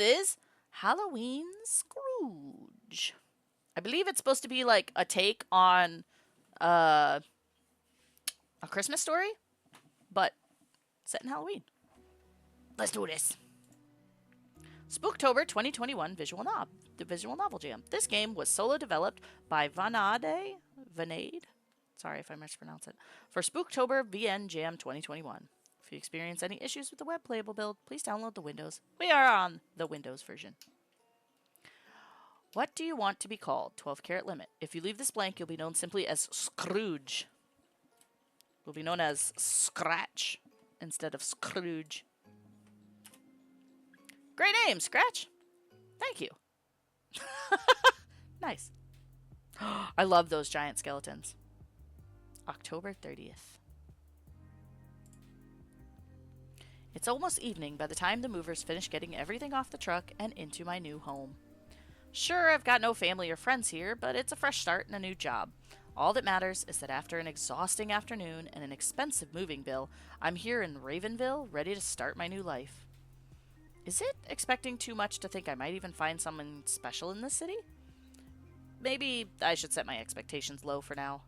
is Halloween Scrooge. I believe it's supposed to be like a take on uh, a Christmas story, but set in Halloween. Let's do this. Spooktober 2021 the Visual Novel Jam. This game was solo developed by Vanade, sorry if I mispronounce it, for Spooktober VN Jam 2021. If you experience any issues with the web playable build, please download the Windows. We are on the Windows version. What do you want to be called? 12 carat limit. If you leave this blank, you'll be known simply as Scrooge. You'll be known as Scratch instead of Scrooge. Great name, Scratch. Thank you. Nice. I love those giant skeletons. October 30th. It's almost evening by the time the movers finish getting everything off the truck and into my new home. Sure, I've got no family or friends here, but it's a fresh start and a new job. All that matters is that after an exhausting afternoon and an expensive moving bill, I'm here in Ravenville, ready to start my new life. Is it expecting too much to think I might even find someone special in this city? Maybe I should set my expectations low for now.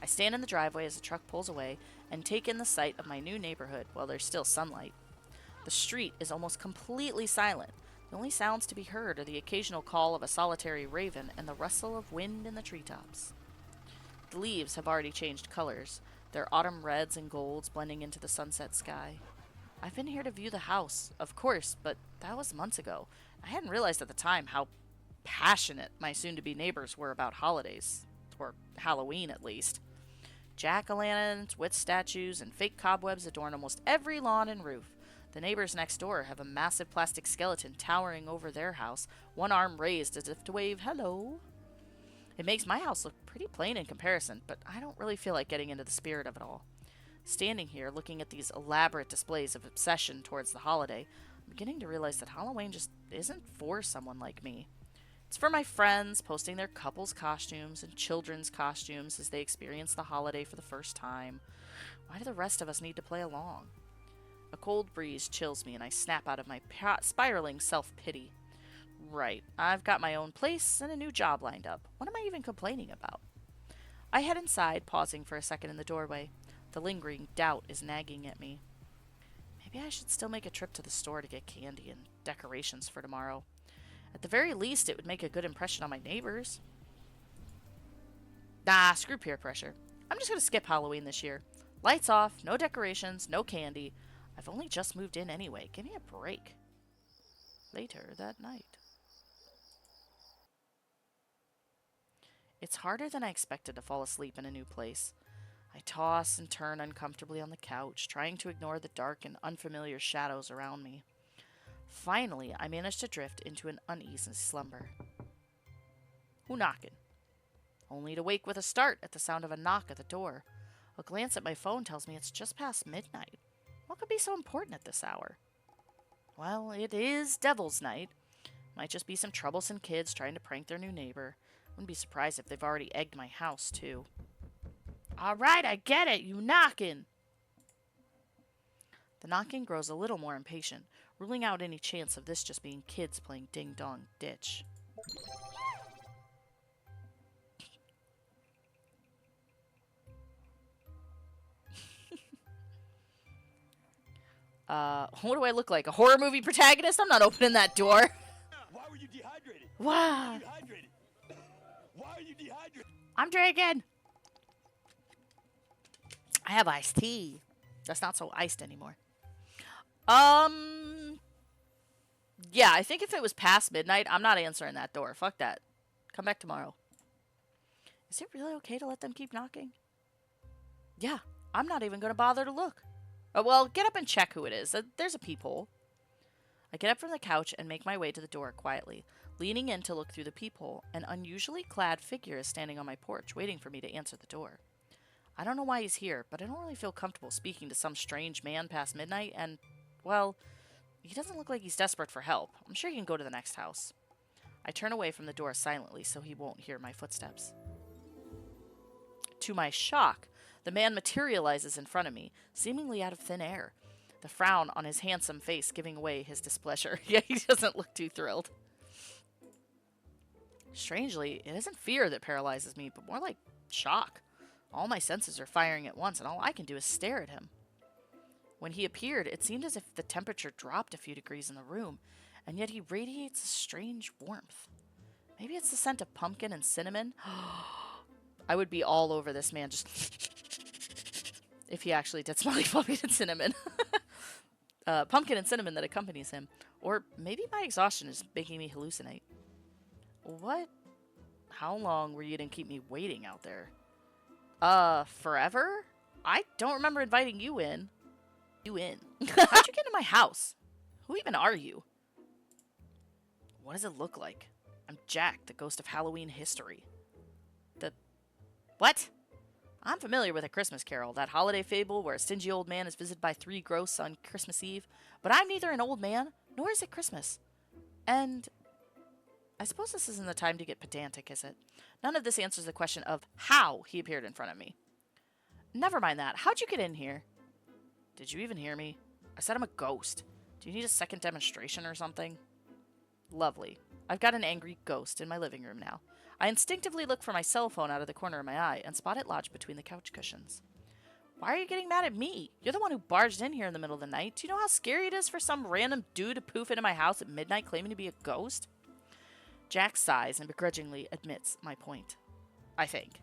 I stand in the driveway as the truck pulls away and take in the sight of my new neighborhood while there's still sunlight. The street is almost completely silent. The only sounds to be heard are the occasional call of a solitary raven and the rustle of wind in the treetops. The leaves have already changed colors, their autumn reds and golds blending into the sunset sky. I've been here to view the house, of course, but that was months ago. I hadn't realized at the time how passionate my soon-to-be neighbors were about holidays, or Halloween at least. Jack-o'-lanterns, witch statues, and fake cobwebs adorn almost every lawn and roof. The neighbors next door have a massive plastic skeleton towering over their house, one arm raised as if to wave hello. It makes my house look pretty plain in comparison, but I don't really feel like getting into the spirit of it all. Standing here, looking at these elaborate displays of obsession towards the holiday, I'm beginning to realize that Halloween just isn't for someone like me. It's for my friends, posting their couples' costumes and children's costumes as they experience the holiday for the first time. Why do the rest of us need to play along? A cold breeze chills me and I snap out of my spiraling self-pity. Right, I've got my own place and a new job lined up. What am I even complaining about? I head inside, pausing for a second in the doorway. The lingering doubt is nagging at me. Maybe I should still make a trip to the store to get candy and decorations for tomorrow. At the very least, it would make a good impression on my neighbors. Nah, screw peer pressure. I'm just going to skip Halloween this year. Lights off, no decorations, no candy. I've only just moved in anyway. Give me a break. Later that night. It's harder than I expected to fall asleep in a new place. I toss and turn uncomfortably on the couch, trying to ignore the dark and unfamiliar shadows around me. Finally, I manage to drift into an uneasy slumber. Who knocking? Only to wake with a start at the sound of a knock at the door. A glance at my phone tells me it's just past midnight. What could be so important at this hour? Well, it is Devil's Night. Might just be some troublesome kids trying to prank their new neighbor. Wouldn't be surprised if they've already egged my house, too. All right, I get it. You knocking. The knocking grows a little more impatient, ruling out any chance of this just being kids playing ding-dong ditch. What do I look like? A horror movie protagonist? I'm not opening that door. Why were you dehydrated? Wow. Why are you dehydrated? I'm drinking. I have iced tea. That's not so iced anymore. Yeah, I think if it was past midnight, I'm not answering that door. Fuck that. Come back tomorrow. Is it really okay to let them keep knocking? Yeah, I'm not even going to bother to look. Well, get up and check who it is. There's a peephole. I get up from the couch and make my way to the door quietly. Leaning in to look through the peephole, an unusually clad figure is standing on my porch, waiting for me to answer the door. I don't know why he's here, but I don't really feel comfortable speaking to some strange man past midnight, and, well, he doesn't look like he's desperate for help. I'm sure he can go to the next house. I turn away from the door silently so he won't hear my footsteps. To my shock, the man materializes in front of me, seemingly out of thin air. the frown on his handsome face giving away his displeasure. Yeah, he doesn't look too thrilled. Strangely, it isn't fear that paralyzes me, but more like shock. All my senses are firing at once, and all I can do is stare at him. When he appeared, it seemed as if the temperature dropped a few degrees in the room, and yet he radiates a strange warmth. Maybe it's the scent of pumpkin and cinnamon? I would be all over this man just if he actually did smell like pumpkin and cinnamon. Pumpkin and cinnamon that accompanies him. Or maybe my exhaustion is making me hallucinate. What? How long were you going to keep me waiting out there? Forever? I don't remember inviting you in. You in? How'd you get into my house? Who even are you? What does it look like? I'm Jack, the ghost of Halloween history. What? I'm familiar with A Christmas Carol, that holiday fable where a stingy old man is visited by 3 ghosts on Christmas Eve, but I'm neither an old man, nor is it Christmas. And I suppose this isn't the time to get pedantic, is it? None of this answers the question of how he appeared in front of me. Never mind that. How'd you get in here? Did you even hear me? I said I'm a ghost. Do you need a second demonstration or something? Lovely. I've got an angry ghost in my living room now. I instinctively look for my cell phone out of the corner of my eye and spot it lodged between the couch cushions. Why are you getting mad at me? You're the one who barged in here in the middle of the night. Do you know how scary it is for some random dude to poof into my house at midnight claiming to be a ghost? Jack sighs and begrudgingly admits my point. I think.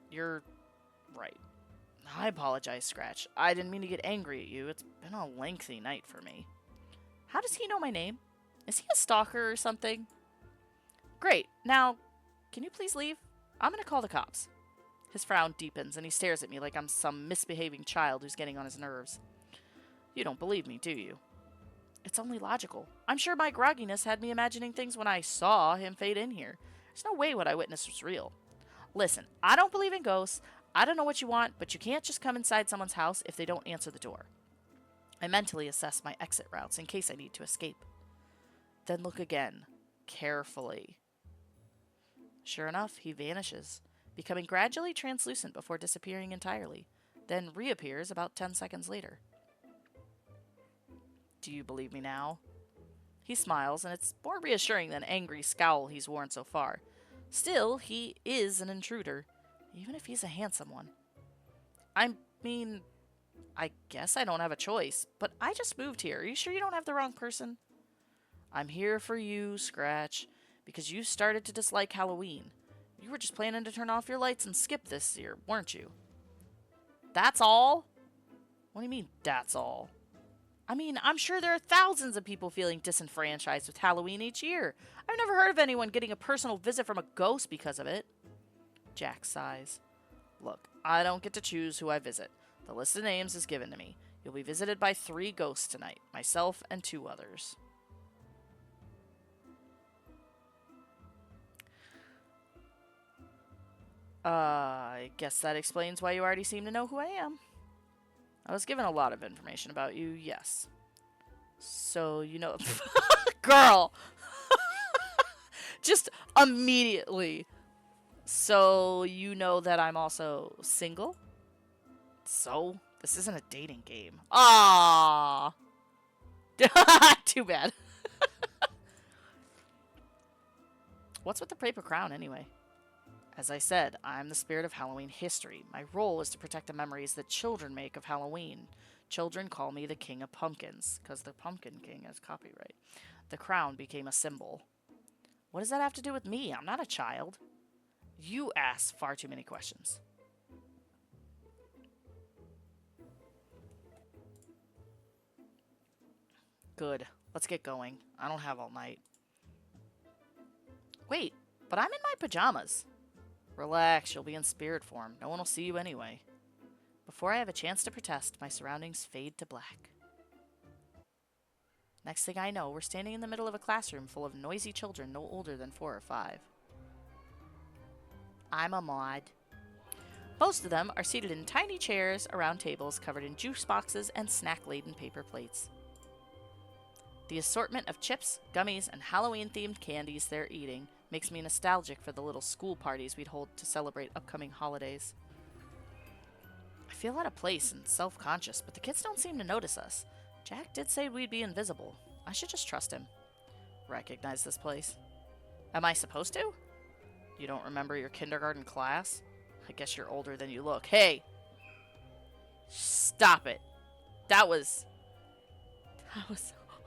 You're right. I apologize, Scratch. I didn't mean to get angry at you. It's been a lengthy night for me. How does he know my name? Is he a stalker or something? Great. Now, can you please leave? I'm going to call the cops. His frown deepens and he stares at me like I'm some misbehaving child who's getting on his nerves. You don't believe me, do you? It's only logical. I'm sure my grogginess had me imagining things when I saw him fade in here. There's no way what I witnessed was real. Listen, I don't believe in ghosts. I don't know what you want, but you can't just come inside someone's house if they don't answer the door. I mentally assess my exit routes in case I need to escape. Then look again, carefully. Sure enough, he vanishes, becoming gradually translucent before disappearing entirely, then reappears about 10 seconds later. Do you believe me now? He smiles, and it's more reassuring than angry scowl he's worn so far. Still, he is an intruder, even if he's a handsome one. I mean, I guess I don't have a choice, but I just moved here. Are you sure you don't have the wrong person? I'm here for you, Scratch, because you started to dislike Halloween. You were just planning to turn off your lights and skip this year, weren't you? That's all? What do you mean, that's all? I mean, I'm sure there are thousands of people feeling disenfranchised with Halloween each year. I've never heard of anyone getting a personal visit from a ghost because of it. Jack sighs. Look, I don't get to choose who I visit. The list of names is given to me. You'll be visited by 3 ghosts tonight, myself and 2 others. I guess that explains why you already seem to know who I am. I was given a lot of information about you, yes. So, you know... Girl! Just immediately. So, you know that I'm also single? So, this isn't a dating game. Ah, too bad. What's with the paper crown, anyway? As I said, I'm the spirit of Halloween history. My role is to protect the memories that children make of Halloween. Children call me the King of Pumpkins, because the Pumpkin King has copyright. The crown became a symbol. What does that have to do with me? I'm not a child. You ask far too many questions. Good. Let's get going. I don't have all night. Wait, but I'm in my pajamas. Relax, you'll be in spirit form. No one will see you anyway. Before I have a chance to protest, my surroundings fade to black. Next thing I know, we're standing in the middle of a classroom full of noisy children no older than 4 or 5. I'm a mod. Most of them are seated in tiny chairs around tables covered in juice boxes and snack-laden paper plates. The assortment of chips, gummies, and Halloween-themed candies they're eating makes me nostalgic for the little school parties we'd hold to celebrate upcoming holidays. I feel out of place and self-conscious, but the kids don't seem to notice us. Jack did say we'd be invisible. I should just trust him. Recognize this place. Am I supposed to? You don't remember your kindergarten class? I guess you're older than you look. Hey! Stop it. That was...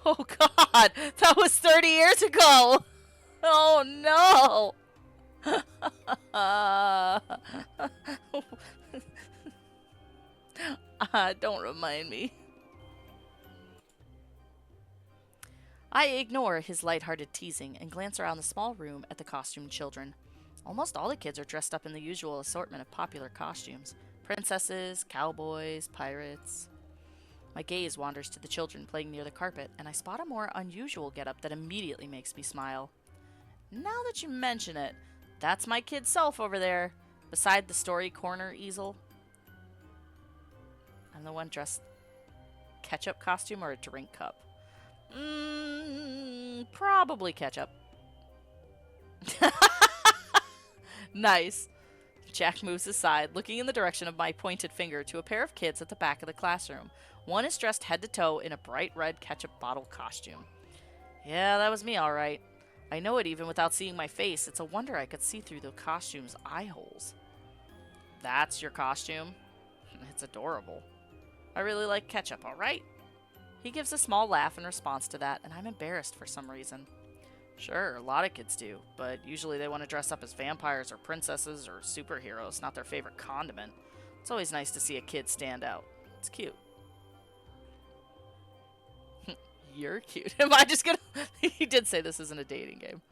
Oh God! That was 30 years ago! Oh no! Don't remind me. I ignore his lighthearted teasing and glance around the small room at the costumed children. Almost all the kids are dressed up in the usual assortment of popular costumes. Princesses, cowboys, pirates. My gaze wanders to the children playing near the carpet, and I spot a more unusual getup that immediately makes me smile. Now that you mention it, that's my kid self over there, beside the story corner easel. I'm the one dressed ketchup costume or a drink cup? Probably ketchup. Nice. Jack moves aside, looking in the direction of my pointed finger to a pair of kids at the back of the classroom. One is dressed head to toe in a bright red ketchup bottle costume. Yeah, that was me, all right. I know it even without seeing my face. It's a wonder I could see through the costume's eye holes. That's your costume? It's adorable. I really like ketchup, all right? He gives a small laugh in response to that, and I'm embarrassed for some reason. Sure, a lot of kids do, but usually they want to dress up as vampires or princesses or superheroes, not their favorite condiment. It's always nice to see a kid stand out. It's cute. You're cute. Am I just gonna... He did say this isn't a dating game.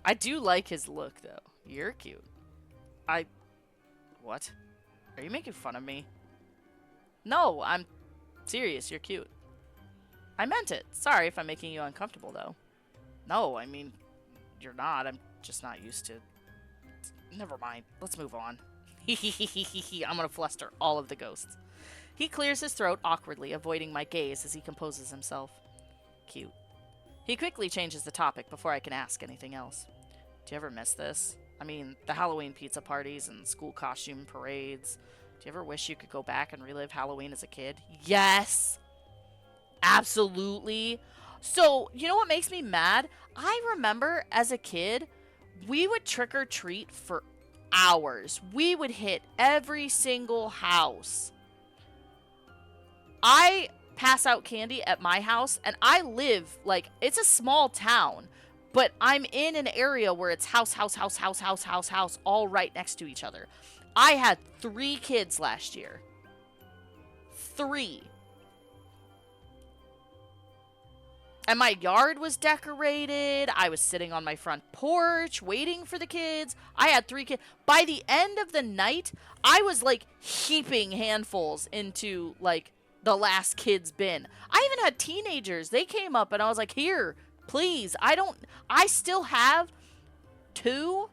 I do like his look, though. You're cute. What? Are you making fun of me? No, I'm serious. You're cute. I meant it. Sorry if I'm making you uncomfortable, though. No, I mean, you're not. I'm just not used to... Never mind. Let's move on. I'm gonna fluster all of the ghosts. He clears his throat awkwardly, avoiding my gaze as he composes himself. Cute. He quickly changes the topic before I can ask anything else. Do you ever miss this? I mean, the Halloween pizza parties and school costume parades. Do you ever wish you could go back and relive Halloween as a kid? Yes! Absolutely. So, you know what makes me mad? I remember as a kid, we would trick or treat for hours. We would hit every single house. I pass out candy at my house, and I live, like, it's a small town, but I'm in an area where it's house, all right next to each other. I had 3 kids last year. 3. And my yard was decorated. I was sitting on my front porch waiting for the kids. I had 3 kids. By the end of the night, I was, like, heaping handfuls into, like, the last kid's bin. I even had teenagers. They came up and I was like, here, please. I still have two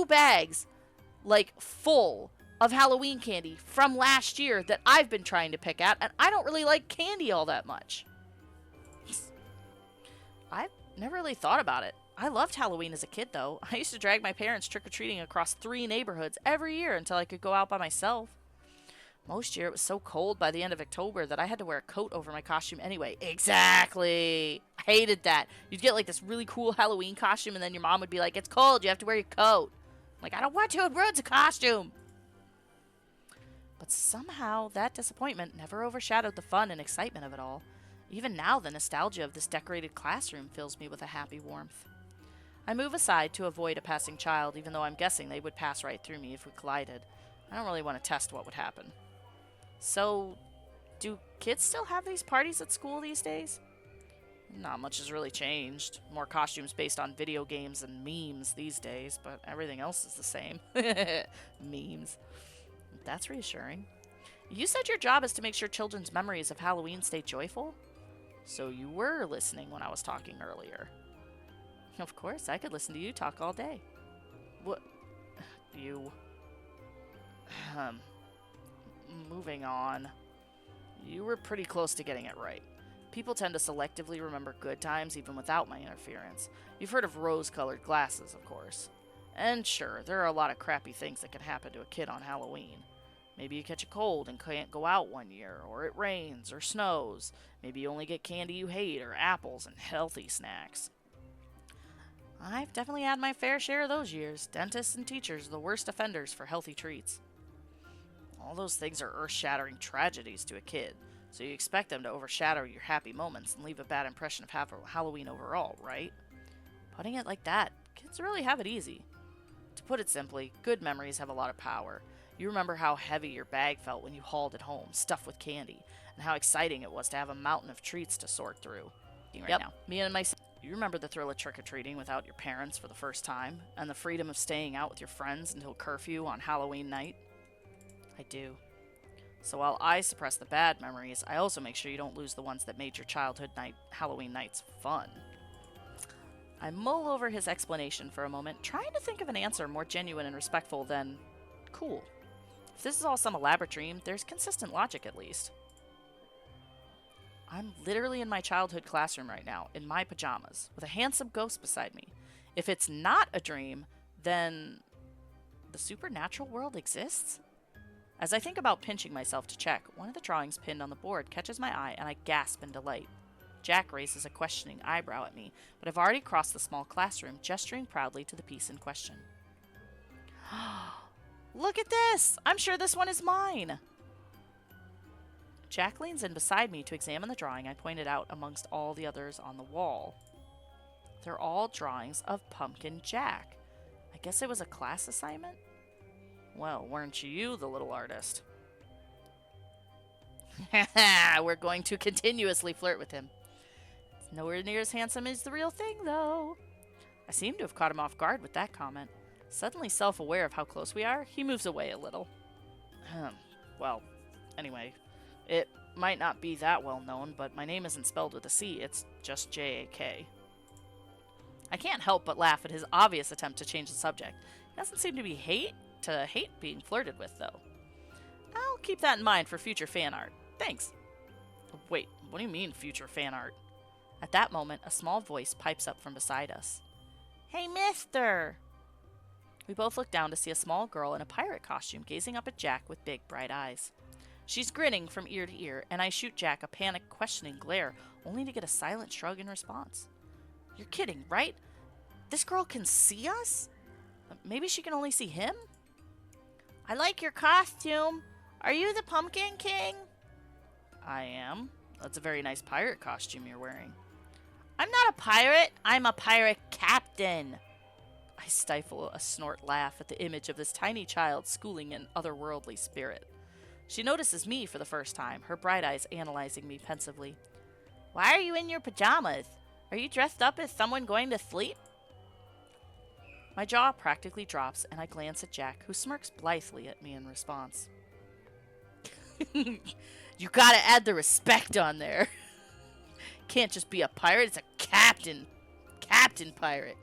bags, like, full of Halloween candy from last year that I've been trying to pick out, and I don't really like candy all that much. I've never really thought about it. I loved Halloween as a kid, though. I used to drag my parents trick-or-treating across 3 neighborhoods every year until I could go out by myself. Most year it was so cold by the end of October that I had to wear a coat over my costume anyway. Exactly. I hated that. You'd get like this really cool Halloween costume and then your mom would be like, it's cold, you have to wear your coat. I'm like, I don't want to, it ruins a costume. But somehow that disappointment never overshadowed the fun and excitement of it all. Even now the nostalgia of this decorated classroom fills me with a happy warmth. I move aside to avoid a passing child, even though I'm guessing they would pass right through me if we collided. I don't really want to test what would happen. So, do kids still have these parties at school these days? Not much has really changed. More costumes based on video games and memes these days, but everything else is the same. Memes. That's reassuring. You said your job is to make sure children's memories of Halloween stay joyful? So you were listening when I was talking earlier. Of course, I could listen to you talk all day. What? You... Moving on. You were pretty close to getting it right. People tend to selectively remember good times even without my interference. You've heard of rose-colored glasses, of course. And sure, there are a lot of crappy things that can happen to a kid on Halloween. Maybe you catch a cold and can't go out one year, or it rains or snows. Maybe you only get candy you hate, or apples and healthy snacks. I've definitely had my fair share of those years. Dentists and teachers are the worst offenders for healthy treats. All those things are earth shattering tragedies to a kid, so you expect them to overshadow your happy moments and leave a bad impression of Halloween overall, right? Putting it like that, kids really have it easy. To put it simply, good memories have a lot of power. You remember how heavy your bag felt when you hauled it home, stuffed with candy, and how exciting it was to have a mountain of treats to sort through. Now. Me and my You remember the thrill of trick-or-treating without your parents for the first time, and the freedom of staying out with your friends until curfew on Halloween night? I do. So while I suppress the bad memories, I also make sure you don't lose the ones that made your Halloween nights fun. I mull over his explanation for a moment, trying to think of an answer more genuine and respectful than cool. If this is all some elaborate dream, there's consistent logic at least. I'm literally in my childhood classroom right now, in my pajamas, with a handsome ghost beside me. If it's not a dream, then the supernatural world exists? As I think about pinching myself to check, one of the drawings pinned on the board catches my eye and I gasp in delight. Jack raises a questioning eyebrow at me, but I've already crossed the small classroom, gesturing proudly to the piece in question. Look at this! I'm sure this one is mine! Jack leans in beside me to examine the drawing I pointed out amongst all the others on the wall. They're all drawings of Pumpkin Jack. I guess it was a class assignment? Well, weren't you the little artist? We're going to continuously flirt with him. It's nowhere near as handsome as the real thing, though. I seem to have caught him off guard with that comment. Suddenly self-aware of how close we are, he moves away a little. Well, anyway, it might not be that well known, but my name isn't spelled with a C, it's just J-A-K. I can't help but laugh at his obvious attempt to change the subject. He doesn't seem to hate being flirted with, though. I'll keep that in mind for future fan art. Thanks. Wait, what do you mean future fan art? At that moment, a small voice pipes up from beside us. Hey, mister! We both look down to see a small girl in a pirate costume gazing up at Jack with big, bright eyes. She's grinning from ear to ear, and I shoot Jack a panicked, questioning glare, only to get a silent shrug in response. You're kidding, right? This girl can see us? Maybe she can only see him? I like your costume. Are you the Pumpkin King? I am. That's a very nice pirate costume you're wearing. I'm not a pirate. I'm a pirate captain. I stifle a snort laugh at the image of this tiny child schooling an otherworldly spirit. She notices me for the first time, her bright eyes analyzing me pensively. Why are you in your pajamas? Are you dressed up as someone going to sleep? My jaw practically drops, and I glance at Jack, who smirks blithely at me in response. You gotta add the respect on there. Can't just be a pirate, it's a captain. Captain pirate.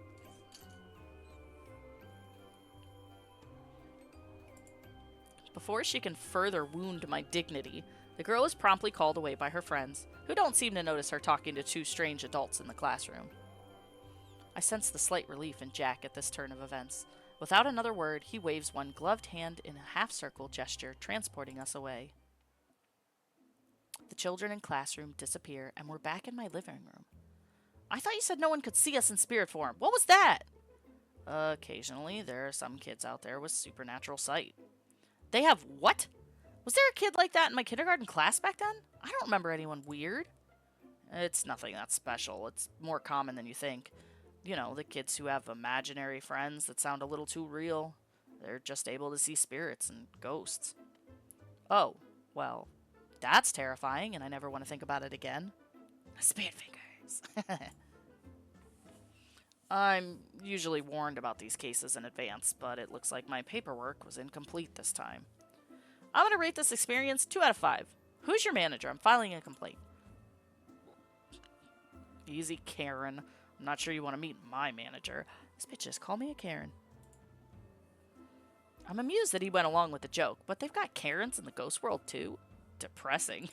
Before she can further wound my dignity, the girl is promptly called away by her friends, who don't seem to notice her talking to two strange adults in the classroom. I sense the slight relief in Jack at this turn of events. Without another word, he waves one gloved hand in a half-circle gesture, transporting us away. The children in classroom disappear, and we're back in my living room. I thought you said no one could see us in spirit form. What was that? Occasionally, there are some kids out there with supernatural sight. They have what? Was there a kid like that in my kindergarten class back then? I don't remember anyone weird. It's nothing that special. It's more common than you think. You know, the kids who have imaginary friends that sound a little too real. They're just able to see spirits and ghosts. Oh, well, that's terrifying, and I never want to think about it again. Spirit fingers. I'm usually warned about these cases in advance, but it looks like my paperwork was incomplete this time. I'm going to rate this experience 2 out of 5. Who's your manager? I'm filing a complaint. Easy, Karen. I'm not sure you want to meet my manager. This bitch just called me a Karen. I'm amused that he went along with the joke, but they've got Karens in the ghost world too. Depressing.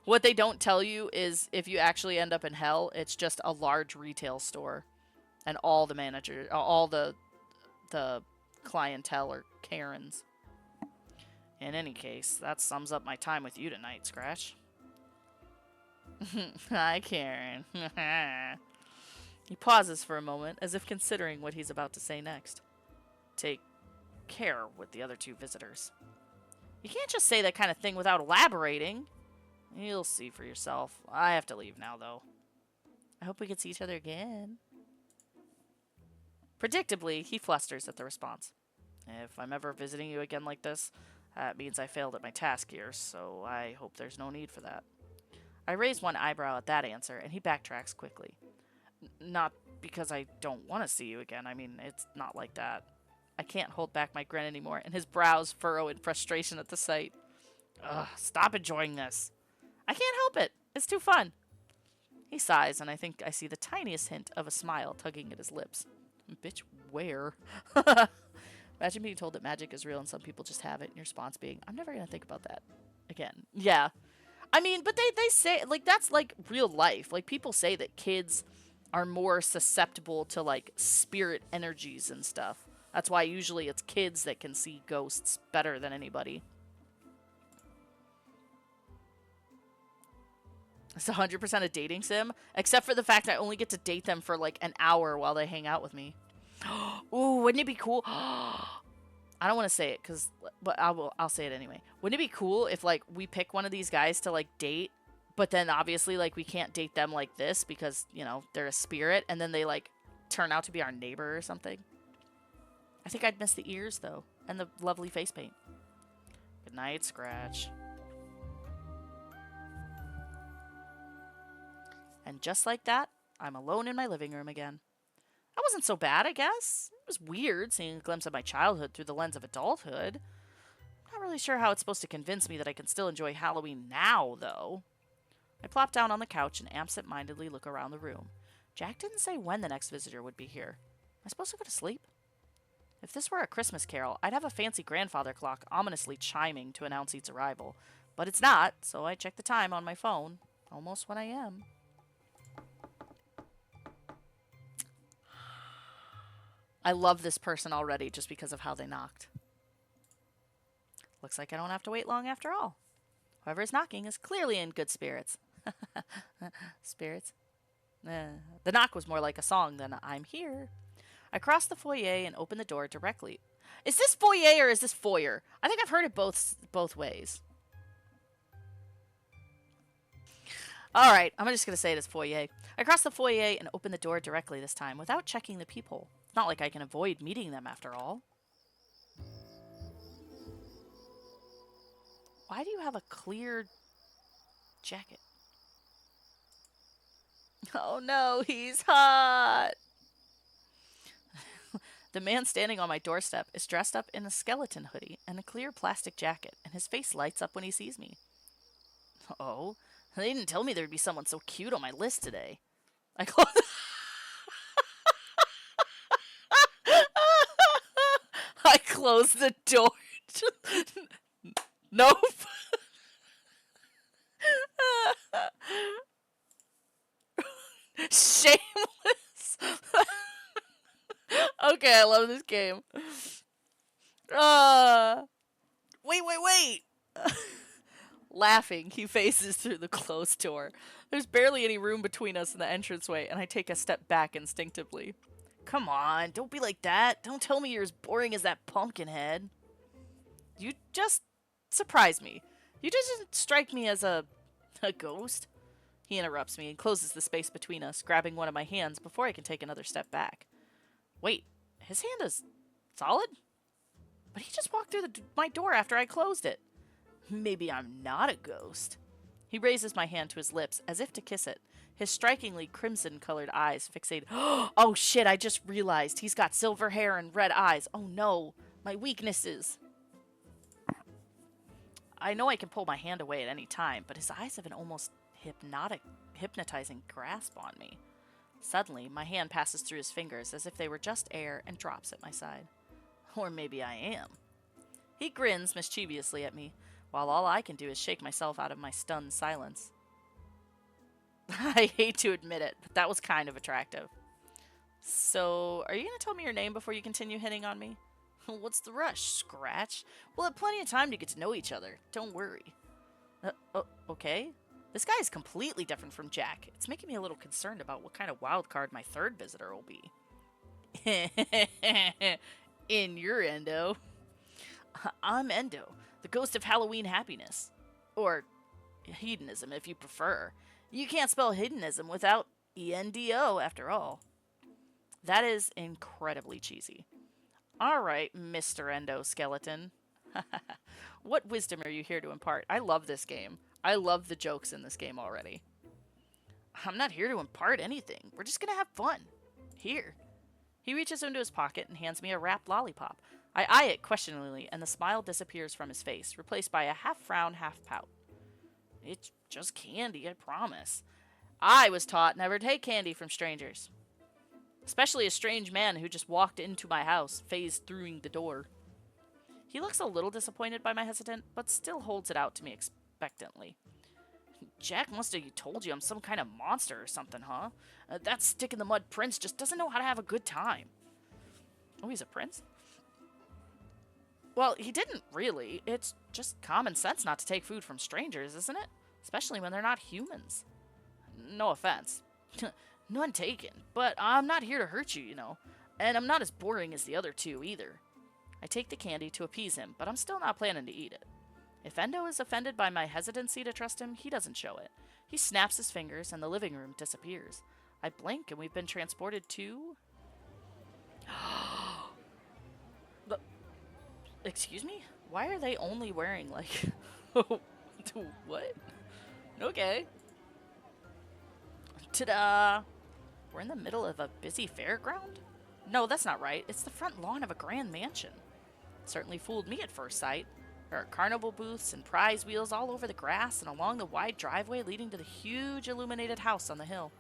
What they don't tell you is if you actually end up in hell, it's just a large retail store. And all the all the clientele are Karens. In any case, that sums up my time with you tonight, Scratch. Hi, Karen. He pauses for a moment, as if considering what he's about to say next. Take care with the other two visitors. You can't just say that kind of thing without elaborating. You'll see for yourself. I have to leave now, though. I hope we can see each other again. Predictably, he flusters at the response. If I'm ever visiting you again like this, that means I failed at my task here, so I hope there's no need for that. I raise one eyebrow at that answer, and he backtracks quickly. Not because I don't want to see you again. I mean, it's not like that. I can't hold back my grin anymore, and his brows furrow in frustration at the sight. Ugh, stop enjoying this. I can't help it. It's too fun. He sighs, and I think I see the tiniest hint of a smile tugging at his lips. Bitch, where? Imagine being told that magic is real and some people just have it, and your response being, I'm never going to think about that again. Yeah. I mean, but they say, like, that's, like, real life. Like, people say that kids are more susceptible to, like, spirit energies and stuff. That's why usually it's kids that can see ghosts better than anybody. It's 100% a dating sim, except for the fact I only get to date them for, like, an hour while they hang out with me. Ooh, wouldn't it be cool? I don't want to say it, but I'll say it anyway. Wouldn't it be cool if, like, we pick one of these guys to, like, date, but then obviously, like, we can't date them like this because, you know, they're a spirit, and then they, like, turn out to be our neighbor or something? I think I'd miss the ears, though, and the lovely face paint. Good night, Scratch. And just like that, I'm alone in my living room again. That wasn't so bad, I guess. It was weird seeing a glimpse of my childhood through the lens of adulthood. Not really sure how it's supposed to convince me that I can still enjoy Halloween now, though. I plop down on the couch and absent-mindedly look around the room. Jack didn't say when the next visitor would be here. Am I supposed to go to sleep? If this were a Christmas carol, I'd have a fancy grandfather clock ominously chiming to announce its arrival. But it's not, so I check the time on my phone. Almost when I am. I love this person already just because of how they knocked. Looks like I don't have to wait long after all. Whoever is knocking is clearly in good spirits. Spirits? The knock was more like a song than I'm here. I cross the foyer and open the door directly. Is this foyer or is this foyer? I think I've heard it both ways. Alright, I'm just going to say it as foyer. I cross the foyer and open the door directly this time without checking the peephole. It's not like I can avoid meeting them after all. Why do you have a clear jacket? Oh no, he's hot! The man standing on my doorstep is dressed up in a skeleton hoodie and a clear plastic jacket, and his face lights up when he sees me. Oh, they didn't tell me there'd be someone so cute on my list today. I close. I close the door. Nope. Shameless. Okay, I love this game. Wait. Laughing, he faces through the closed door. There's barely any room between us and the entranceway, and I take a step back instinctively. Come on, don't be like that. Don't tell me you're as boring as that pumpkin head. You just surprise me. You just strike me as a ghost. He interrupts me and closes the space between us, grabbing one of my hands before I can take another step back. Wait, his hand is solid? But he just walked through my door after I closed it. Maybe I'm not a ghost. He raises my hand to his lips as if to kiss it, his strikingly crimson-colored eyes fixated. Oh shit, I just realized he's got silver hair and red eyes. Oh no, my weaknesses. I know I can pull my hand away at any time, but his eyes have an almost hypnotizing grasp on me. Suddenly, my hand passes through his fingers as if they were just air and drops at my side. Or maybe I am. He grins mischievously at me, while all I can do is shake myself out of my stunned silence. I hate to admit it, but that was kind of attractive. So, are you going to tell me your name before you continue hitting on me? What's the rush, Scratch? We'll have plenty of time to get to know each other. Don't worry. Oh, okay. This guy is completely different from Jack. It's making me a little concerned about what kind of wild card my third visitor will be. In your Endo. I'm Endo, the ghost of Halloween happiness. Or hedonism, if you prefer. You can't spell hedonism without ENDO, after all. That is incredibly cheesy. Alright, Mr. Endoskeleton. What wisdom are you here to impart? I love this game. I love the jokes in this game already. I'm not here to impart anything. We're just gonna have fun. Here. He reaches into his pocket and hands me a wrapped lollipop. I eye it questioningly, and the smile disappears from his face, replaced by a half frown, half pout. It's just candy, I promise. I was taught never to take candy from strangers. Especially a strange man who just walked into my house, phased through the door. He looks a little disappointed by my hesitant, but still holds it out to me expectantly. Jack must have told you I'm some kind of monster or something, huh? That stick-in-the-mud prince just doesn't know how to have a good time. Oh, he's a prince? Well, he didn't really. It's just common sense not to take food from strangers, isn't it? Especially when they're not humans. No offense. None taken. But I'm not here to hurt you, you know. And I'm not as boring as the other two, either. I take the candy to appease him, but I'm still not planning to eat it. If Endo is offended by my hesitancy to trust him, he doesn't show it. He snaps his fingers, and the living room disappears. I blink, and we've been transported to... Excuse me? Why are they only wearing, like... What? Okay. Ta-da! We're in the middle of a busy fairground? No, that's not right. It's the front lawn of a grand mansion. Certainly fooled me at first sight. There are carnival booths and prize wheels all over the grass and along the wide driveway leading to the huge illuminated house on the hill.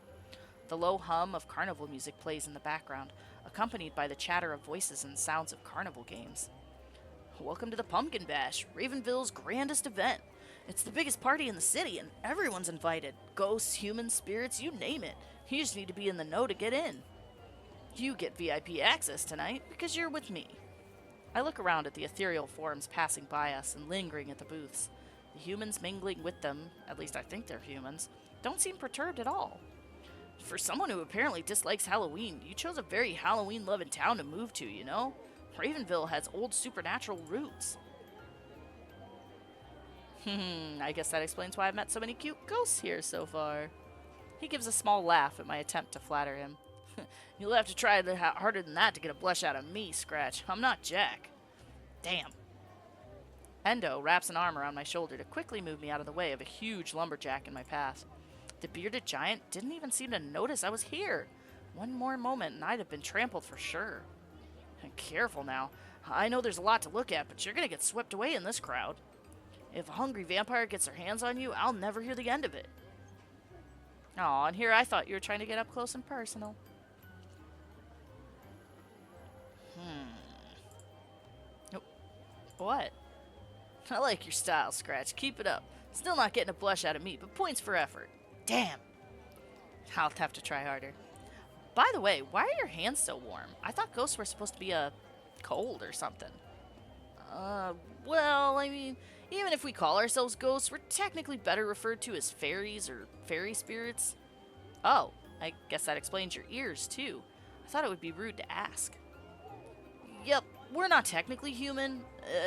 The low hum of carnival music plays in the background, accompanied by the chatter of voices and sounds of carnival games. Welcome to the Pumpkin Bash, Ravenville's grandest event. It's the biggest party in the city, and everyone's invited. Ghosts, humans, spirits, you name it. You just need to be in the know to get in. You get VIP access tonight because you're with me. I look around at the ethereal forms passing by us and lingering at the booths. The humans mingling with them, at least I think they're humans, don't seem perturbed at all. For someone who apparently dislikes Halloween, you chose a very Halloween-loving town to move to, you know? Ravenville has old supernatural roots. I guess that explains why I've met so many cute ghosts here so far. He gives a small laugh at my attempt to flatter him. You'll have to try harder than that to get a blush out of me, Scratch. I'm not Jack. Damn. Endo wraps an arm around my shoulder to quickly move me out of the way of a huge lumberjack in my path. The bearded giant didn't even seem to notice I was here. One more moment and I'd have been trampled for sure. Careful now. I know there's a lot to look at, but you're gonna get swept away in this crowd. If a hungry vampire gets their hands on you, I'll never hear the end of it. Aw, and here I thought you were trying to get up close and personal. Nope. What? I like your style, Scratch. Keep it up. Still not getting a blush out of me, but points for effort. Damn. I'll have to try harder. By the way, why are your hands so warm? I thought ghosts were supposed to be, cold or something. Well, I mean, even if we call ourselves ghosts, we're technically better referred to as fairies or fairy spirits. Oh, I guess that explains your ears, too. I thought it would be rude to ask. Yep, we're not technically human.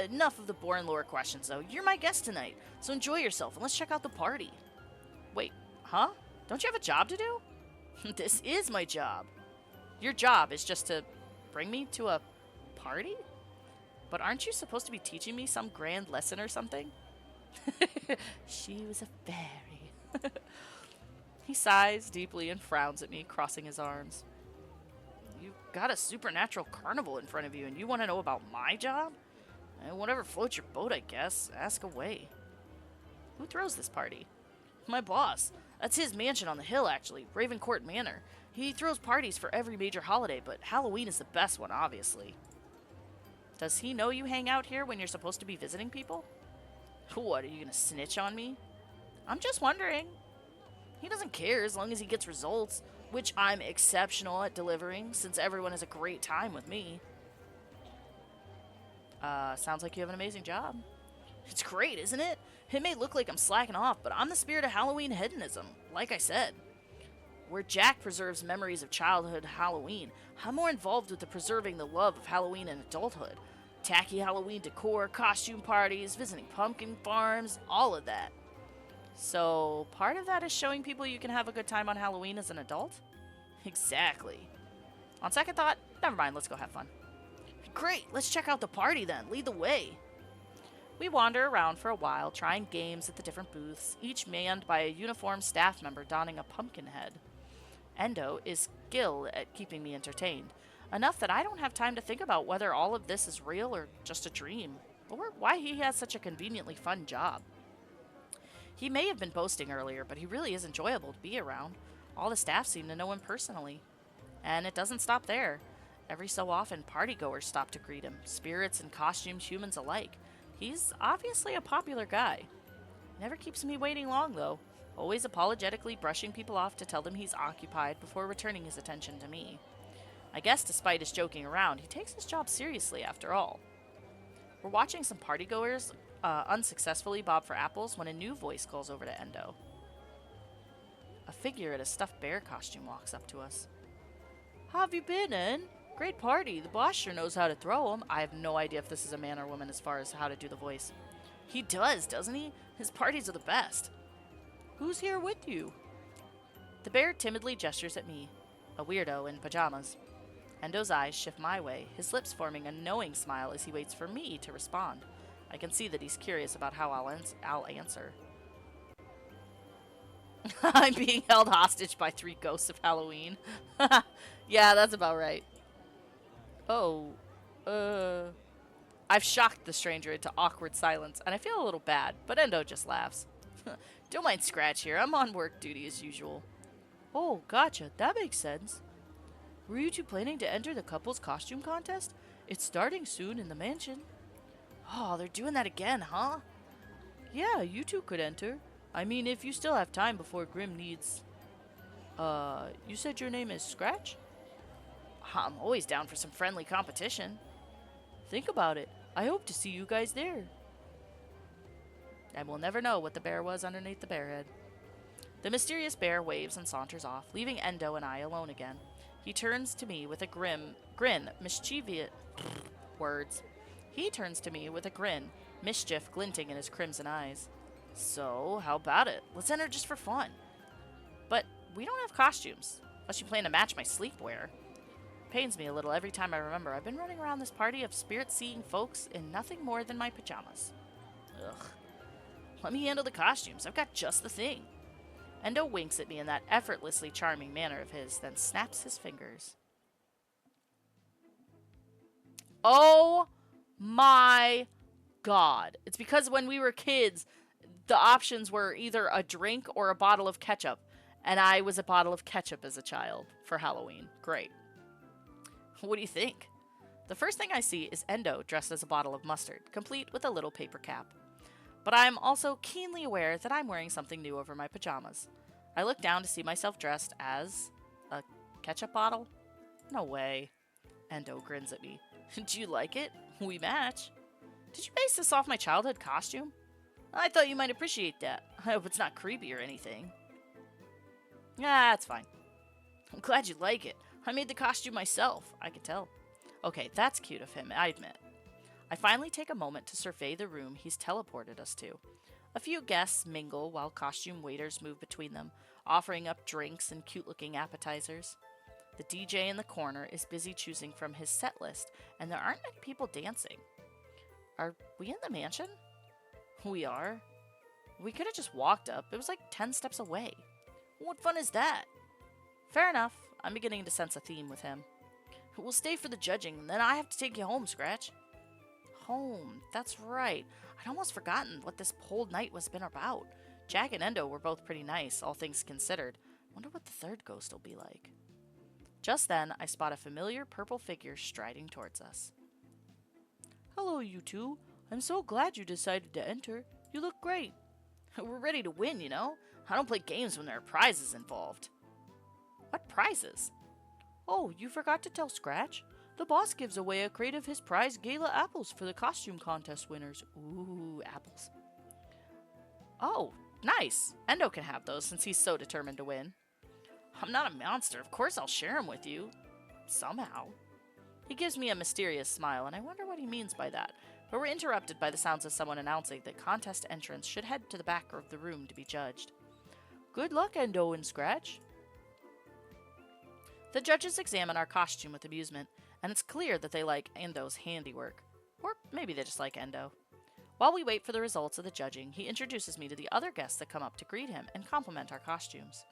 Enough of the boring lore questions, though. You're my guest tonight, so enjoy yourself and let's check out the party. Wait, huh? Don't you have a job to do? This is my job. Your job is just to bring me to a party? But aren't you supposed to be teaching me some grand lesson or something? She was a fairy. He sighs deeply and frowns at me, crossing his arms. You've got a supernatural carnival in front of you, and you want to know about my job? Whatever floats your boat, I guess. Ask away. Who throws this party? My boss. That's his mansion on the hill, actually. Ravencourt Manor. He throws parties for every major holiday, but Halloween is the best one, obviously. Does he know you hang out here when you're supposed to be visiting people? What, are you gonna snitch on me? I'm just wondering. He doesn't care as long as he gets results. which I'm exceptional at delivering since everyone has a great time with me. Sounds like you have an amazing job. It's great, isn't it? It may look like I'm slacking off, but I'm the spirit of Halloween hedonism, like I said. Where Jack preserves memories of childhood Halloween, I'm more involved with the preserving the love of Halloween in adulthood. Tacky Halloween decor, costume parties, visiting pumpkin farms, all of that. So, part of that is showing people you can have a good time on Halloween as an adult? Exactly. On second thought, never mind, let's go have fun. Great, let's check out the party then. Lead the way. We wander around for a while, trying games at the different booths, each manned by a uniformed staff member donning a pumpkin head. Endo is skilled at keeping me entertained, enough that I don't have time to think about whether all of this is real or just a dream, or why he has such a conveniently fun job. He may have been boasting earlier, but he really is enjoyable to be around. All the staff seem to know him personally. And it doesn't stop there. Every so often, partygoers stop to greet him, spirits and costumed humans alike. He's obviously a popular guy. Never keeps me waiting long, though, always apologetically brushing people off to tell them he's occupied before returning his attention to me. I guess despite his joking around, he takes his job seriously after all. We're watching some partygoers unsuccessfully bob for apples when a new voice calls over to Endo. A figure in a stuffed bear costume walks up to us. How have you been, En? Great party. The boss sure knows how to throw 'em. I have no idea if this is a man or woman as far as how to do the voice. He does, doesn't he? His parties are the best. Who's here with you? The bear timidly gestures at me, a weirdo in pajamas. Endo's eyes shift my way, his lips forming a knowing smile as he waits for me to respond. I can see that he's curious about how I'll answer. I'm being held hostage by 3 ghosts of Halloween. Yeah, that's about right. Oh, I've shocked the stranger into awkward silence, and I feel a little bad, but Endo just laughs. Don't mind Scratch here, I'm on work duty as usual. Oh, gotcha, that makes sense. Were you two planning to enter the couple's costume contest? It's starting soon in the mansion. Oh, they're doing that again, huh? Yeah, you two could enter. I mean, if you still have time before Grim needs... you said your name is Scratch? I'm always down for some friendly competition. Think about it. I hope to see you guys there. And we'll never know what the bear was underneath the bear head. The mysterious bear waves and saunters off, leaving Endo and I alone again. He turns to me with a grin, mischievous words. He turns to me with a grin, mischief glinting in his crimson eyes. So, how about it? Let's enter just for fun. But we don't have costumes, unless you plan to match my sleepwear. Pains me a little every time I remember I've been running around this party of spirit-seeing folks in nothing more than my pajamas. Ugh. Let me handle the costumes. I've got just the thing. Endo winks at me in that effortlessly charming manner of his, then snaps his fingers. Oh my god. It's because when we were kids, the options were either a drink or a bottle of ketchup. And I was a bottle of ketchup as a child for Halloween. Great. What do you think? The first thing I see is Endo dressed as a bottle of mustard, complete with a little paper cap. But I'm also keenly aware that I'm wearing something new over my pajamas. I look down to see myself dressed as a ketchup bottle? No way. Endo grins at me. Do you like it? We match. Did you base this off my childhood costume? I thought you might appreciate that. I hope it's not creepy or anything. Yeah, it's fine. I'm glad you like it. I made the costume myself, I can tell. Okay, that's cute of him, I admit. I finally take a moment to survey the room he's teleported us to. A few guests mingle while costume waiters move between them, offering up drinks and cute-looking appetizers. The DJ in the corner is busy choosing from his set list, and there aren't many people dancing. Are we in the mansion? We are. We could have just walked up. It was like 10 steps away. What fun is that? Fair enough. I'm beginning to sense a theme with him. We'll stay for the judging, and then I have to take you home, Scratch. Home. That's right. I'd almost forgotten what this whole night was been about. Jack and Endo were both pretty nice, all things considered. Wonder what the third ghost will be like. Just then, I spot a familiar purple figure striding towards us. Hello, you two. I'm so glad you decided to enter. You look great. We're ready to win, you know? I don't play games when there are prizes involved. What prizes? Oh, you forgot to tell Scratch. The boss gives away a crate of his prize gala apples for the costume contest winners. Ooh, apples. Oh, nice. Endo can have those since he's so determined to win. I'm not a monster. Of course I'll share them with you. Somehow. He gives me a mysterious smile, and I wonder what he means by that. But we're interrupted by the sounds of someone announcing that contest entrants should head to the back of the room to be judged. Good luck, Endo and Scratch. The judges examine our costume with amusement, and it's clear that they like Endo's handiwork. Or maybe they just like Endo. While we wait for the results of the judging, he introduces me to the other guests that come up to greet him and compliment our costumes.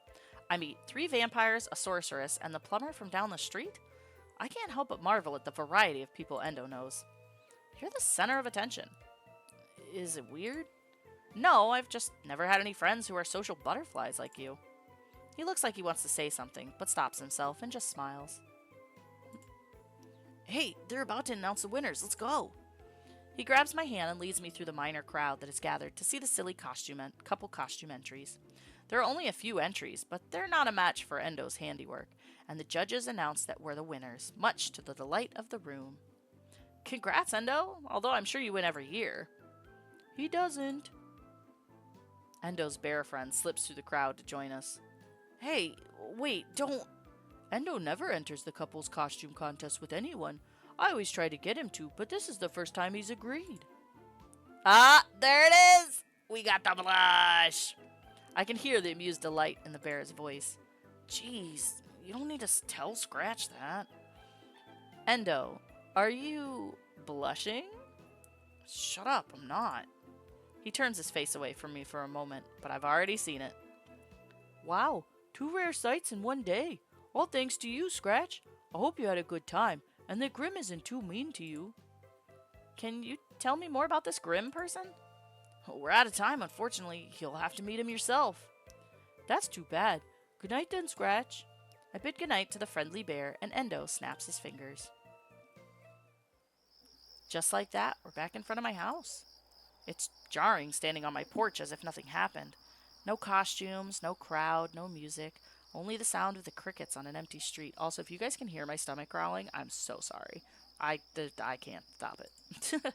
I meet 3 vampires, a sorceress, and the plumber from down the street? I can't help but marvel at the variety of people Endo knows. You're the center of attention. Is it weird? No, I've just never had any friends who are social butterflies like you. He looks like he wants to say something, but stops himself and just smiles. Hey, they're about to announce the winners. Let's go. He grabs my hand and leads me through the minor crowd that has gathered to see the silly couple costume entries. There are only a few entries, but they're not a match for Endo's handiwork, and the judges announce that we're the winners, much to the delight of the room. Congrats, Endo, although I'm sure you win every year. He doesn't. Endo's bear friend slips through the crowd to join us. Hey, wait, don't... Endo never enters the couple's costume contest with anyone. I always try to get him to, but this is the first time he's agreed. Ah, there it is! We got the blush! I can hear the amused delight in the bear's voice. Jeez, you don't need to tell Scratch that. Endo, are you blushing? Shut up, I'm not. He turns his face away from me for a moment, but I've already seen it. Wow, 2 rare sights in one day. All thanks to you, Scratch. I hope you had a good time, and that Grim isn't too mean to you. Can you tell me more about this Grim person? We're out of time, unfortunately. You'll have to meet him yourself. That's too bad. Good night then, Scratch. I bid goodnight to the friendly bear, and Endo snaps his fingers. Just like that, we're back in front of my house. It's jarring standing on my porch as if nothing happened. No costumes, no crowd, no music, only the sound of the crickets on an empty street. Also, if you guys can hear my stomach growling, I'm so sorry. I can't stop it.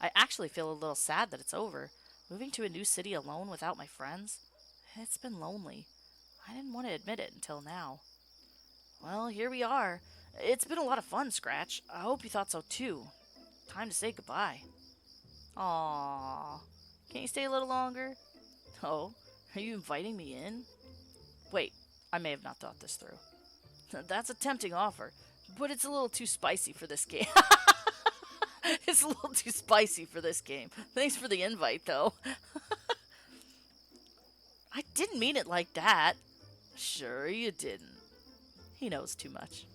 I actually feel a little sad that it's over. Moving to a new city alone without my friends, it's been lonely. I didn't want to admit it until now. Well, here we are. It's been a lot of fun, Scratch. I hope you thought so too. Time to say goodbye. Aww. Can't you stay a little longer? Oh, are you inviting me in? Wait, I may have not thought this through. That's a tempting offer, but it's a little too spicy for this game. It's a little too spicy for this game. Thanks for the invite, though. I didn't mean it like that. Sure you didn't. He knows too much.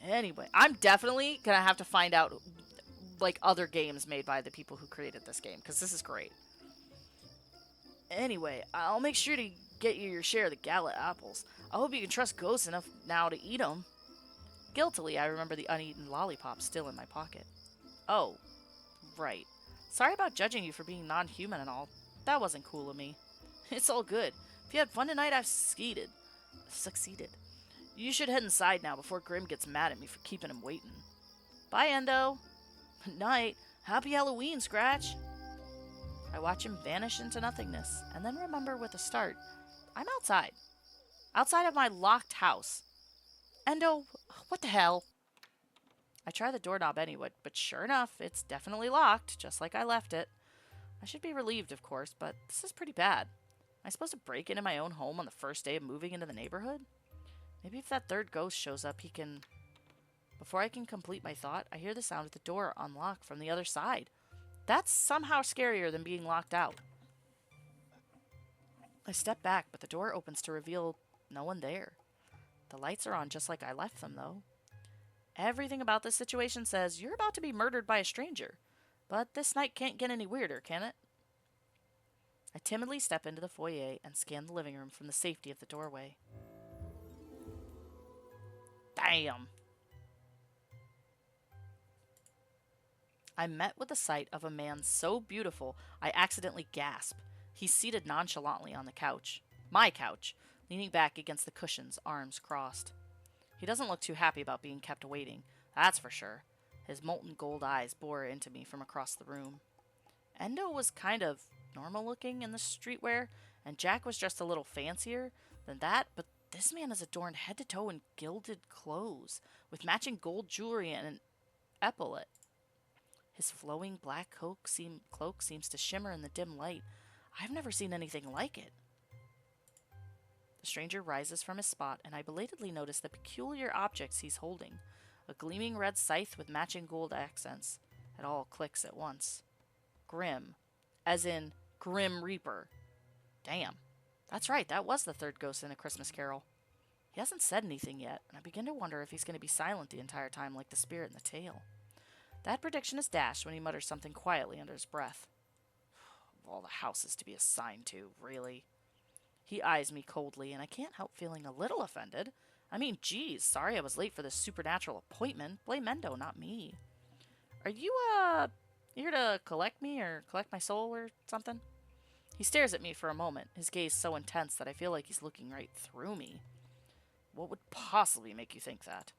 Anyway, I'm definitely going to have to find out like other games made by the people who created this game, because this is great. Anyway, I'll make sure to get you your share of the gala apples. I hope you can trust ghosts enough now to eat them. Guiltily, I remember the uneaten lollipop still in my pocket. Oh, right. Sorry about judging you for being non-human and all. That wasn't cool of me. It's all good. If you had fun tonight, I've succeeded. You should head inside now before Grim gets mad at me for keeping him waiting. Bye, Endo. Good night. Happy Halloween, Scratch. I watch him vanish into nothingness, and then remember with a start, I'm outside. Outside of my locked house. Endo, what the hell? I try the doorknob anyway, but sure enough, it's definitely locked, just like I left it. I should be relieved, of course, but this is pretty bad. Am I supposed to break into my own home on the first day of moving into the neighborhood? Maybe if that third ghost shows up, he can... Before I can complete my thought, I hear the sound of the door unlock from the other side. That's somehow scarier than being locked out. I step back, but the door opens to reveal no one there. The lights are on just like I left them, though. Everything about this situation says you're about to be murdered by a stranger. But this night can't get any weirder, can it? I timidly step into the foyer and scan the living room from the safety of the doorway. Damn! I'm met with the sight of a man so beautiful I accidentally gasp. He's seated nonchalantly on the couch. My couch. leaning back against the cushions, arms crossed. He doesn't look too happy about being kept waiting, that's for sure. His molten gold eyes bore into me from across the room. Endo was kind of normal looking in the streetwear, and Jack was dressed a little fancier than that, but this man is adorned head to toe in gilded clothes, with matching gold jewelry and an epaulet. His flowing black cloak seems to shimmer in the dim light. I've never seen anything like it. The stranger rises from his spot, and I belatedly notice the peculiar objects he's holding. A gleaming red scythe with matching gold accents. It all clicks at once. Grim. As in Grim Reaper. Damn. That's right, that was the third ghost in A Christmas Carol. He hasn't said anything yet, and I begin to wonder if he's going to be silent the entire time like the spirit in the tale. That prediction is dashed when he mutters something quietly under his breath. Of all the houses to be assigned to, really. He eyes me coldly, and I can't help feeling a little offended. I mean, geez, sorry I was late for this supernatural appointment. Blame Endo, not me. Are you, here to collect me or collect my soul or something? He stares at me for a moment, his gaze so intense that I feel like he's looking right through me. What would possibly make you think that?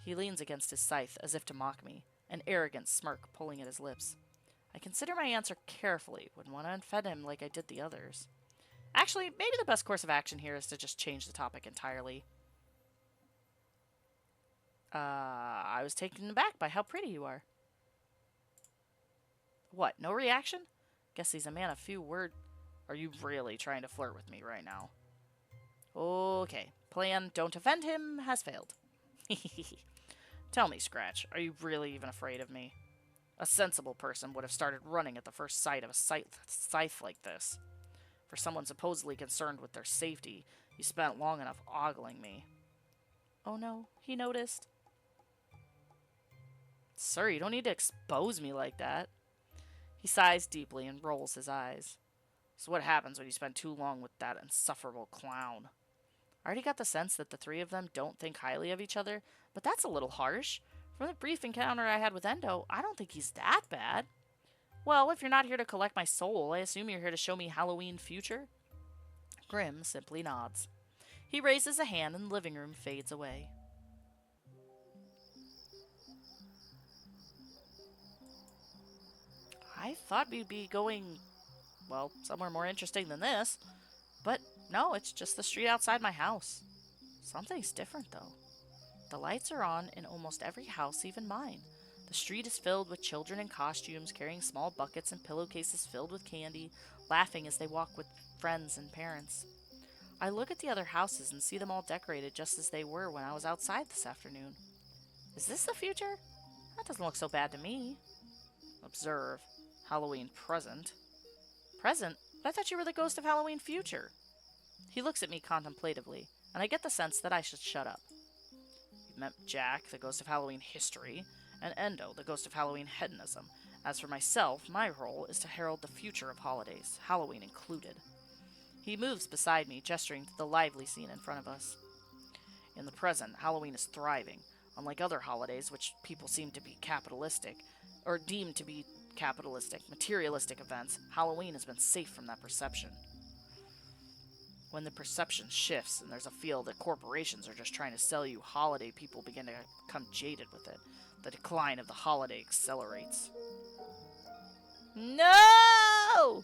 He leans against his scythe as if to mock me, an arrogant smirk pulling at his lips. I consider my answer carefully, wouldn't want to offend him like I did the others. Actually, maybe the best course of action here is to just change the topic entirely. I was taken aback by how pretty you are. What, no reaction? Guess he's a man of few words. Are you really trying to flirt with me right now? Okay, plan don't offend him has failed. Tell me, Scratch, are you really even afraid of me? A sensible person would have started running at the first sight of a scythe like this. For someone supposedly concerned with their safety, you spent long enough ogling me. Oh no, he noticed. Sir, you don't need to expose me like that. He sighs deeply and rolls his eyes. So what happens when you spend too long with that insufferable clown? I already got the sense that the three of them don't think highly of each other, but that's a little harsh. From the brief encounter I had with Endo, I don't think he's that bad. Well, if you're not here to collect my soul, I assume you're here to show me Halloween future? Grim simply nods. He raises a hand and the living room fades away. I thought we'd be going, well, somewhere more interesting than this. But no, it's just the street outside my house. Something's different, though. The lights are on in almost every house, even mine. The street is filled with children in costumes, carrying small buckets and pillowcases filled with candy, laughing as they walk with friends and parents. I look at the other houses and see them all decorated just as they were when I was outside this afternoon. Is this the future? That doesn't look so bad to me. Observe. Halloween present. Present? But I thought you were the ghost of Halloween future. He looks at me contemplatively, and I get the sense that I should shut up. You've met Jack, the ghost of Halloween history, and Endo, the ghost of Halloween hedonism. As for myself, my role is to herald the future of holidays, Halloween included. He moves beside me, gesturing to the lively scene in front of us. In the present, Halloween is thriving. Unlike other holidays, which people seem to be capitalistic, or deemed to be capitalistic, materialistic events, Halloween has been safe from that perception. When the perception shifts and there's a feel that corporations are just trying to sell you holiday, people begin to become jaded with it. The decline of the holiday accelerates. No!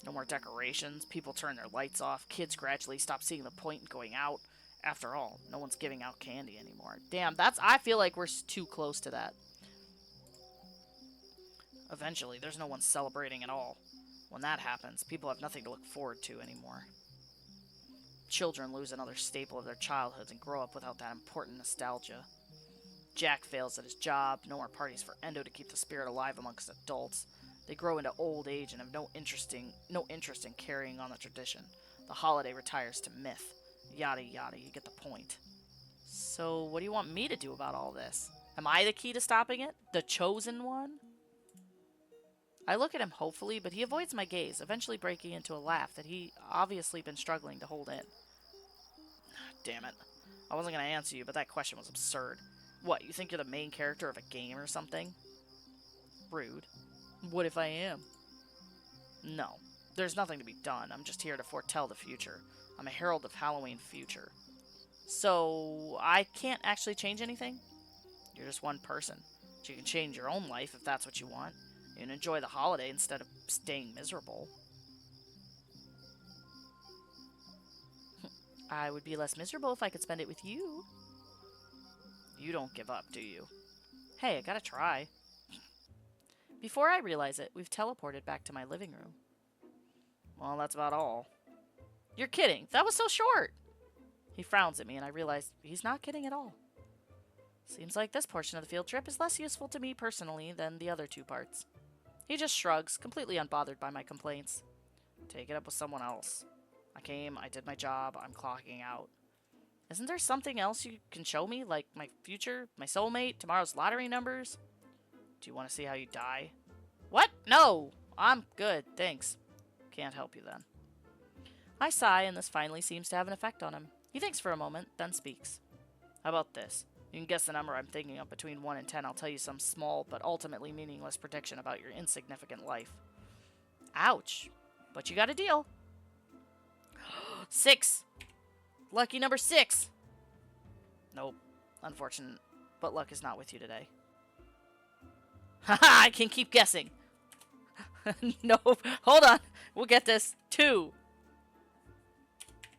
No more decorations, people turn their lights off, kids gradually stop seeing the point in going out. After all, no one's giving out candy anymore. Damn, I feel like we're too close to that. Eventually, there's no one celebrating at all. When that happens, people have nothing to look forward to anymore. Children lose another staple of their childhoods and grow up without that important nostalgia. Jack fails at his job, no more parties for Endo to keep the spirit alive amongst adults. They grow into old age and have no interest in carrying on the tradition. The holiday retires to myth. Yada yada, you get the point. So, what do you want me to do about all this? Am I the key to stopping it? The chosen one? I look at him hopefully, but he avoids my gaze, eventually breaking into a laugh that he obviously been struggling to hold in. Damn it. I wasn't going to answer you, but that question was absurd. What, you think you're the main character of a game or something? Rude. What if I am? No. There's nothing to be done. I'm just here to foretell the future. I'm a herald of Halloween future. So, I can't actually change anything? You're just one person. But you can change your own life if that's what you want. You can enjoy the holiday instead of staying miserable. I would be less miserable if I could spend it with you. You don't give up, do you? Hey, I gotta try. Before I realize it, we've teleported back to my living room. Well, that's about all. You're kidding. That was so short. He frowns at me, and I realize he's not kidding at all. Seems like this portion of the field trip is less useful to me personally than the other two parts. He just shrugs, completely unbothered by my complaints. Take it up with someone else. I came, I did my job, I'm clocking out. Isn't there something else you can show me, like my future, my soulmate, tomorrow's lottery numbers? Do you want to see how you die? What? No! I'm good, thanks. Can't help you then. I sigh, and this finally seems to have an effect on him. He thinks for a moment, then speaks. How about this? You can guess the number I'm thinking of between 1 and 10. I'll tell you some small but ultimately meaningless prediction about your insignificant life. Ouch. But you got a deal. 6. Lucky number 6. Nope. Unfortunate. But luck is not with you today. Haha, I can keep guessing. Nope. Hold on. We'll get this. 2.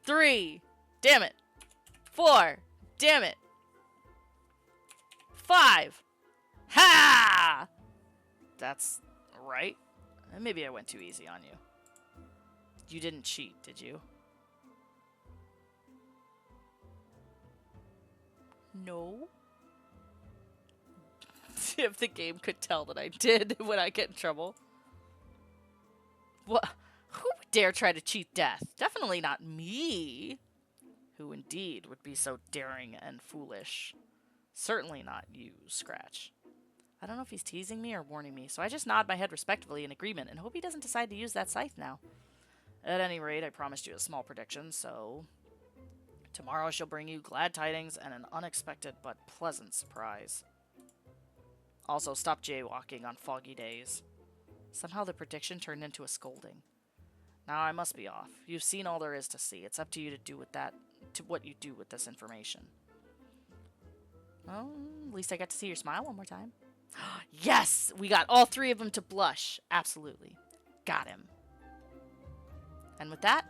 3. Damn it. 4. Damn it. 5. Ha! That's right. Maybe I went too easy on you. You didn't cheat, did you? No. If the game could tell that I did when I get in trouble. What? Who would dare try to cheat death? Definitely not me. Who indeed would be so daring and foolish? Certainly not you, Scratch. I don't know if he's teasing me or warning me, so I just nod my head respectfully in agreement and hope he doesn't decide to use that scythe now. At any rate, I promised you a small prediction, so... Tomorrow shall bring you glad tidings and an unexpected but pleasant surprise. Also, stop jaywalking on foggy days. Somehow the prediction turned into a scolding. Now I must be off. You've seen all there is to see. It's up to you to do with that, to what you do with this information. Well, at least I got to see your smile one more time. Yes! We got all 3 of them to blush. Absolutely. Got him. And with that,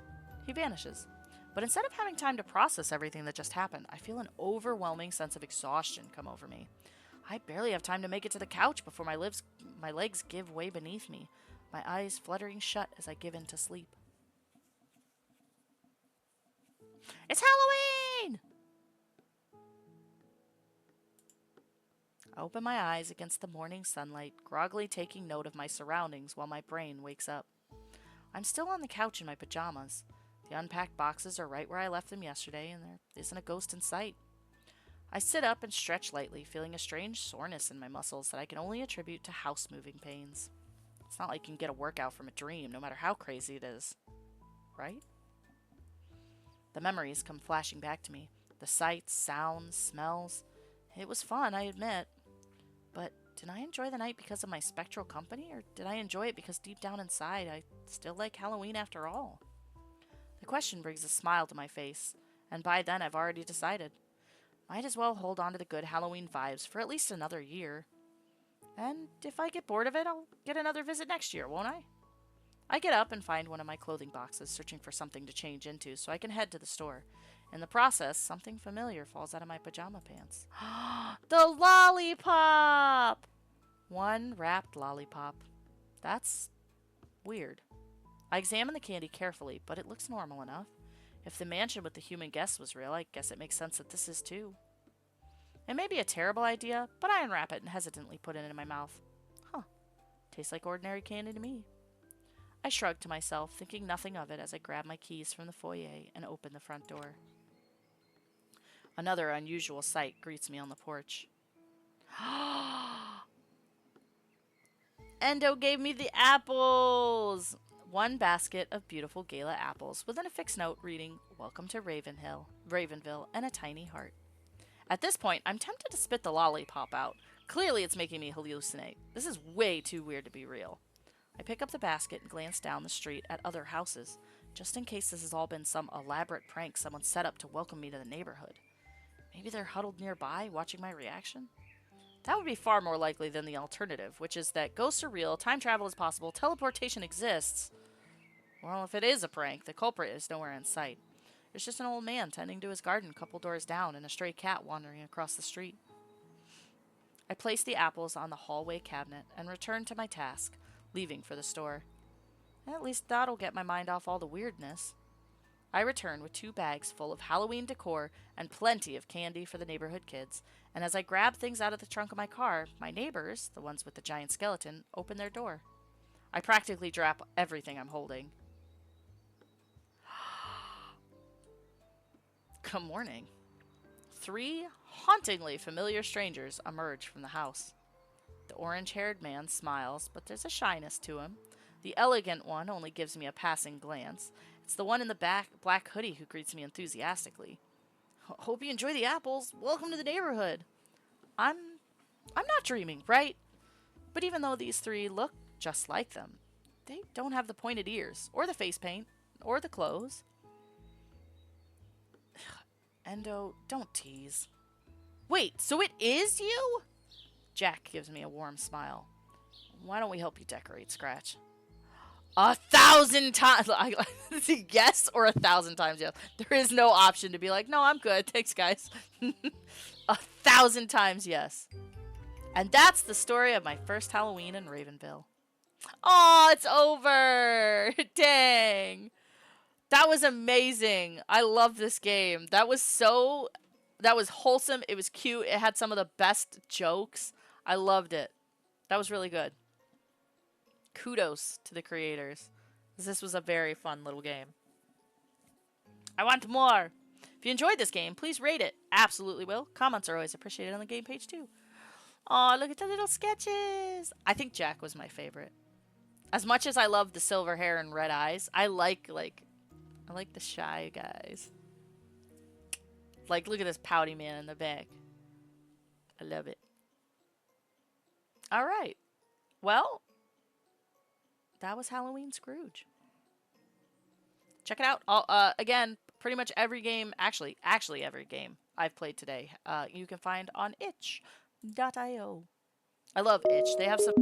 he vanishes. But instead of having time to process everything that just happened, I feel an overwhelming sense of exhaustion come over me. I barely have time to make it to the couch before my legs give way beneath me, my eyes fluttering shut as I give in to sleep. It's Halloween! I open my eyes against the morning sunlight, groggily taking note of my surroundings while my brain wakes up. I'm still on the couch in my pajamas. The unpacked boxes are right where I left them yesterday, and there isn't a ghost in sight. I sit up and stretch lightly, feeling a strange soreness in my muscles that I can only attribute to house-moving pains. It's not like you can get a workout from a dream, no matter how crazy it is. Right? The memories come flashing back to me. The sights, sounds, smells. It was fun, I admit. But did I enjoy the night because of my spectral company, or did I enjoy it because deep down inside I still like Halloween after all? The question brings a smile to my face, and by then I've already decided. Might as well hold on to the good Halloween vibes for at least another year. And if I get bored of it, I'll get another visit next year, won't I? I get up and find one of my clothing boxes, searching for something to change into so I can head to the store. In the process, something familiar falls out of my pajama pants. The lollipop! One wrapped lollipop. That's weird. I examine the candy carefully, but it looks normal enough. If the mansion with the human guest was real, I guess it makes sense that this is too. It may be a terrible idea, but I unwrap it and hesitantly put it in my mouth. Huh. Tastes like ordinary candy to me. I shrug to myself, thinking nothing of it as I grab my keys from the foyer and open the front door. Another unusual sight greets me on the porch. Endo gave me the apples! One basket of beautiful gala apples with an affixed note reading, "Welcome to Ravenville," and a tiny heart. At this point, I'm tempted to spit the lollipop out. Clearly it's making me hallucinate. This is way too weird to be real. I pick up the basket and glance down the street at other houses, just in case this has all been some elaborate prank someone set up to welcome me to the neighborhood. Maybe they're huddled nearby, watching my reaction? That would be far more likely than the alternative, which is that ghosts are real, time travel is possible, teleportation exists. Well, if it is a prank, the culprit is nowhere in sight. There's just an old man tending to his garden a couple doors down and a stray cat wandering across the street. I place the apples on the hallway cabinet and return to my task, leaving for the store. At least that'll get my mind off all the weirdness. I return with 2 bags full of Halloween decor and plenty of candy for the neighborhood kids, and as I grab things out of the trunk of my car, my neighbors, the ones with the giant skeleton, open their door. I practically drop everything I'm holding. Good morning. 3 hauntingly familiar strangers emerge from the house. The orange-haired man smiles, but there's a shyness to him. The elegant one only gives me a passing glance. It's the one in the black hoodie who greets me enthusiastically. Hope you enjoy the apples. Welcome to the neighborhood. I'm not dreaming, right? But even though these 3 look just like them, they don't have the pointed ears, or the face paint, or the clothes. Endo, don't tease. Wait, so it is you? Jack gives me a warm smile. Why don't we help you decorate, Scratch? 1,000 times. Yes, or 1,000 times yes. There is no option to be like, no, I'm good. Thanks, guys. 1,000 times yes. And that's the story of my first Halloween in Ravenville. Oh, it's over. Dang. That was amazing. I love this game. That was wholesome. It was cute. It had some of the best jokes. I loved it. That was really good. Kudos to the creators. This was a very fun little game. I want more. If you enjoyed this game, please rate it. Absolutely will. Comments are always appreciated on the game page too. Oh, look at the little sketches. I think Jack was my favorite. As much as I love the silver hair and red eyes, I like the shy guys. Like, look at this pouty man in the back. I love it. All right. Well, that was Halloween Scrooge. Check it out. Again, pretty much every game, actually every game I've played today, you can find on itch.io. I love itch. They have some